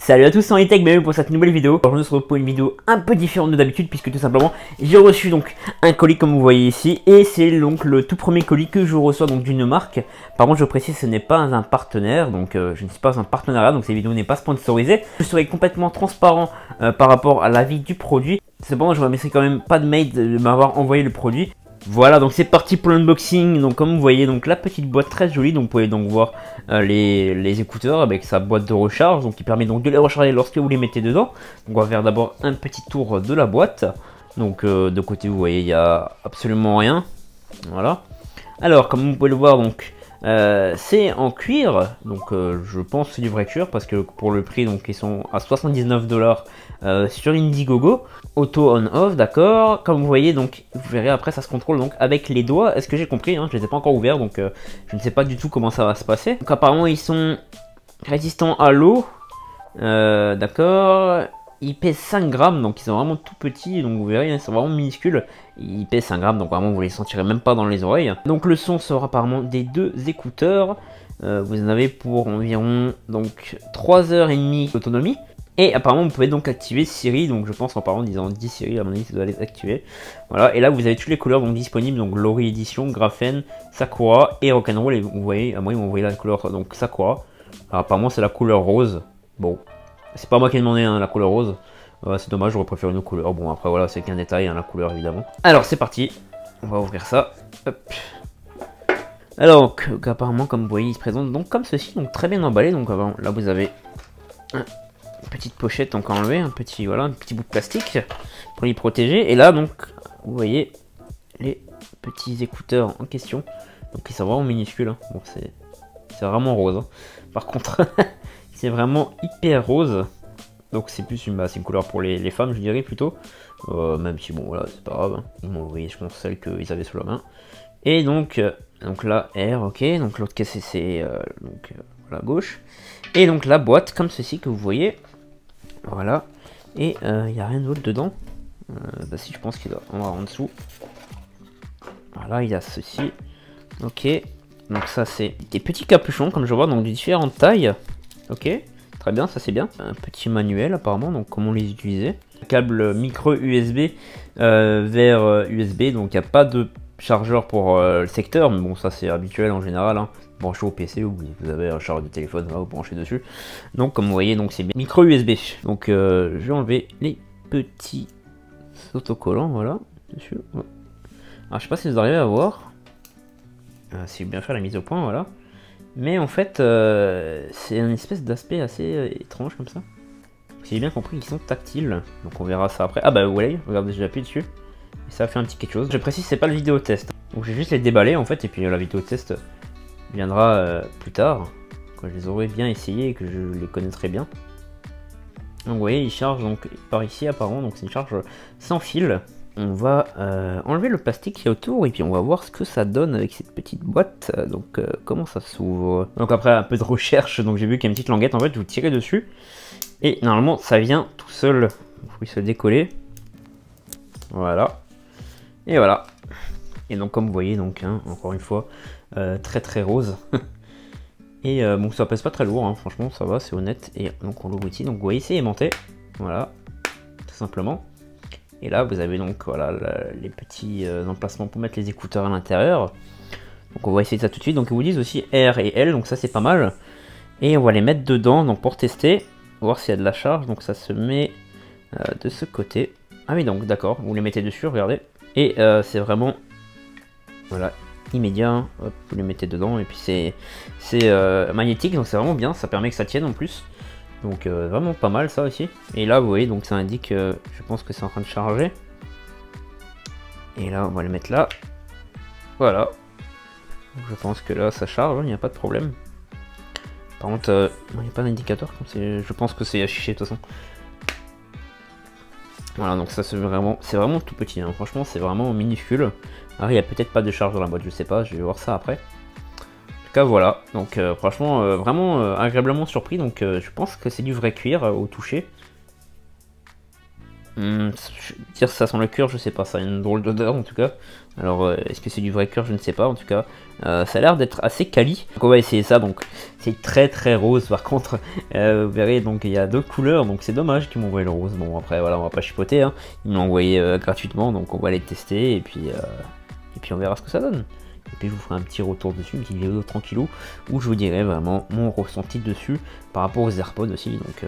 Salut à tous, c'est Tech, bienvenue pour cette nouvelle vidéo. Aujourd'hui on se retrouve pour une vidéo un peu différente de d'habitude puisque tout simplement j'ai reçu donc un colis comme vous voyez ici et c'est donc le tout premier colis que je reçois donc d'une marque. Par contre je précise ce n'est pas un partenaire, donc je ne suis pas un partenariat, donc cette vidéo n'est pas sponsorisée. Je serai complètement transparent par rapport à l'avis du produit. Cependant je ne remercie quand même pas de mail de m'avoir envoyé le produit. Voilà, donc c'est parti pour l'unboxing. Donc comme vous voyez, donc la petite boîte très jolie. Donc vous pouvez donc voir les écouteurs avec sa boîte de recharge, donc qui permet donc de les recharger lorsque vous les mettez dedans. Donc on va faire d'abord un petit tour de la boîte. Donc de côté vous voyez il n'y a absolument rien. Voilà. Alors comme vous pouvez le voir, donc c'est en cuir. Donc je pense que c'est du vrai cuir parce que pour le prix donc ils sont à 79 $ sur Indiegogo. Auto on off, d'accord. Comme vous voyez, donc vous verrez après ça se contrôle donc avec les doigts. Est-ce que j'ai compris hein, je les ai pas encore ouverts, donc je ne sais pas du tout comment ça va se passer. Donc apparemment ils sont résistants à l'eau, d'accord. Ils pèsent 5 grammes, donc ils sont vraiment tout petits, donc vous verrez, ils sont vraiment minuscules. Ils pèsent 5 grammes, donc vraiment vous les sentirez même pas dans les oreilles. Donc le son sera apparemment des deux écouteurs. Vous en avez pour environ donc 3h30 d'autonomie. Et apparemment vous pouvez donc activer Siri, donc je pense en parlant disant 10 Siri, à mon avis ça doit les activer. Voilà, et là vous avez toutes les couleurs donc disponibles, donc Lori Edition, Graphene, Sakura et Rock'n'Roll. Et vous voyez, à moi ils m'ont envoyé la couleur donc Sakura. Alors apparemment c'est la couleur rose. Bon, c'est pas moi qui ai demandé hein, la couleur rose. C'est dommage, j'aurais préféré une autre couleur. Bon après voilà, c'est qu'un détail, hein, la couleur évidemment. Alors c'est parti, on va ouvrir ça. Hop. Alors apparemment comme vous voyez il se présente donc comme ceci, donc très bien emballé. Donc là vous avez petite pochette donc enlever un petit voilà un petit bout de plastique pour les protéger, et là donc vous voyez les petits écouteurs en question, donc ils sont vraiment minuscules hein. Bon c'est vraiment rose hein. Par contre c'est vraiment hyper rose, donc c'est plus une couleur pour les femmes je dirais plutôt, même si bon voilà c'est pas grave hein. Ils m'ont envoyé je pense celle qu'ils avaient sous la main, et donc là R, ok, donc l'autre caisse c'est la gauche, et donc la boîte comme ceci que vous voyez. Voilà, et il n'y a rien d'autre dedans. Si je pense qu'il doit en avoir en dessous. Voilà, il y a ceci. Ok, donc ça c'est des petits capuchons comme je vois, donc de différentes tailles. Ok, très bien, ça c'est bien. Un petit manuel apparemment, donc comment les utiliser. Câble micro USB vers USB, donc il n'y a pas de chargeur pour le secteur, mais bon ça c'est habituel en général hein. Branchez au PC, vous avez un chargeur de téléphone, là, vous branchez dessus. Donc comme vous voyez, donc c'est micro USB. Donc je vais enlever les petits autocollants, voilà, dessus. Ouais. Alors je sais pas si vous arrivez à voir, si vous bien faire la mise au point, voilà. Mais en fait, c'est une espèce d'aspect assez étrange comme ça. Si j'ai bien compris, ils sont tactiles, donc on verra ça après. Ah bah vous voyez, regardez, j'ai appuyé dessus. Et ça a fait un petit quelque chose. Je précise, c'est pas le vidéo test. Donc je vais juste les déballer en fait, et puis la vidéo test viendra plus tard, quand je les aurai bien essayés et que je les connaîtrai bien. Donc vous voyez, il charge donc par ici apparemment, donc c'est une charge sans fil. On va enlever le plastique qui est autour et puis on va voir ce que ça donne avec cette petite boîte. Donc comment ça s'ouvre. Donc après un peu de recherche, donc j'ai vu qu'il y a une petite languette, en fait vous tirez dessus et normalement ça vient tout seul. Il faut se décoller. Voilà. Et voilà. Et donc comme vous voyez, donc hein, encore une fois, très rose. Et bon ça pèse pas très lourd, hein, franchement ça va, c'est honnête. Et donc on l'ouvre ici, donc vous voyez c'est aimanté. Voilà, tout simplement. Et là vous avez donc voilà les petits emplacements pour mettre les écouteurs à l'intérieur. Donc on va essayer ça tout de suite. Donc ils vous disent aussi R et L, donc ça c'est pas mal. Et on va les mettre dedans donc pour tester, voir s'il y a de la charge. Donc ça se met de ce côté. Ah oui donc d'accord, vous les mettez dessus, regardez. Et c'est vraiment voilà immédiat, hop, vous les mettez dedans et puis c'est magnétique, donc c'est vraiment bien, ça permet que ça tienne en plus, donc vraiment pas mal ça aussi. Et là vous voyez donc ça indique, je pense que c'est en train de charger, et là on va le mettre là, voilà, donc, je pense que là ça charge, il n'y a pas de problème. Par contre il n'y a pas d'indicateur, je pense que c'est affiché de toute façon. Voilà, donc ça c'est vraiment tout petit, hein. Franchement c'est vraiment minuscule. Alors il n'y a peut-être pas de charge dans la boîte, je sais pas, je vais voir ça après. En tout cas voilà, donc franchement vraiment agréablement surpris, donc je pense que c'est du vrai cuir au toucher. Dire ça sent le cuir, je sais pas, ça a une drôle d'odeur en tout cas. Alors est-ce que c'est du vrai cuir, je ne sais pas en tout cas. Ça a l'air d'être assez quali. Donc on va essayer ça, donc c'est très rose par contre. Vous verrez, donc il y a deux couleurs, donc c'est dommage qu'ils m'ont envoyé le rose. Bon après voilà, on va pas chipoter, hein. Ils me l'ont envoyé gratuitement, donc on va les tester et puis on verra ce que ça donne. Et puis je vous ferai un petit retour dessus, une petite vidéo tranquillou, où je vous dirai vraiment mon ressenti dessus par rapport aux AirPods aussi, donc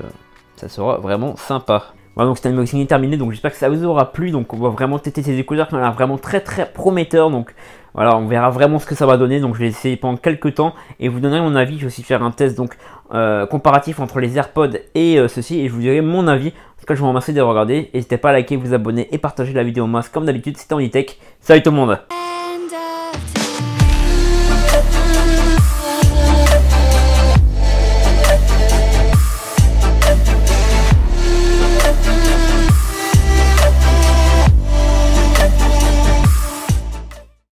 ça sera vraiment sympa. Voilà, donc c'est un unboxing terminé, donc j'espère que ça vous aura plu. Donc on va vraiment tester ces écouteurs qui ont l'air vraiment très prometteurs. Donc voilà, on verra vraiment ce que ça va donner. Donc je vais essayer pendant quelques temps et vous donnerai mon avis. Je vais aussi faire un test donc comparatif entre les AirPods et ceci, et je vous dirai mon avis. En tout cas, je vous remercie d'avoir regardé. N'hésitez pas à liker, vous abonner et partager la vidéo au max comme d'habitude. C'était Andy Tech. Salut tout le monde.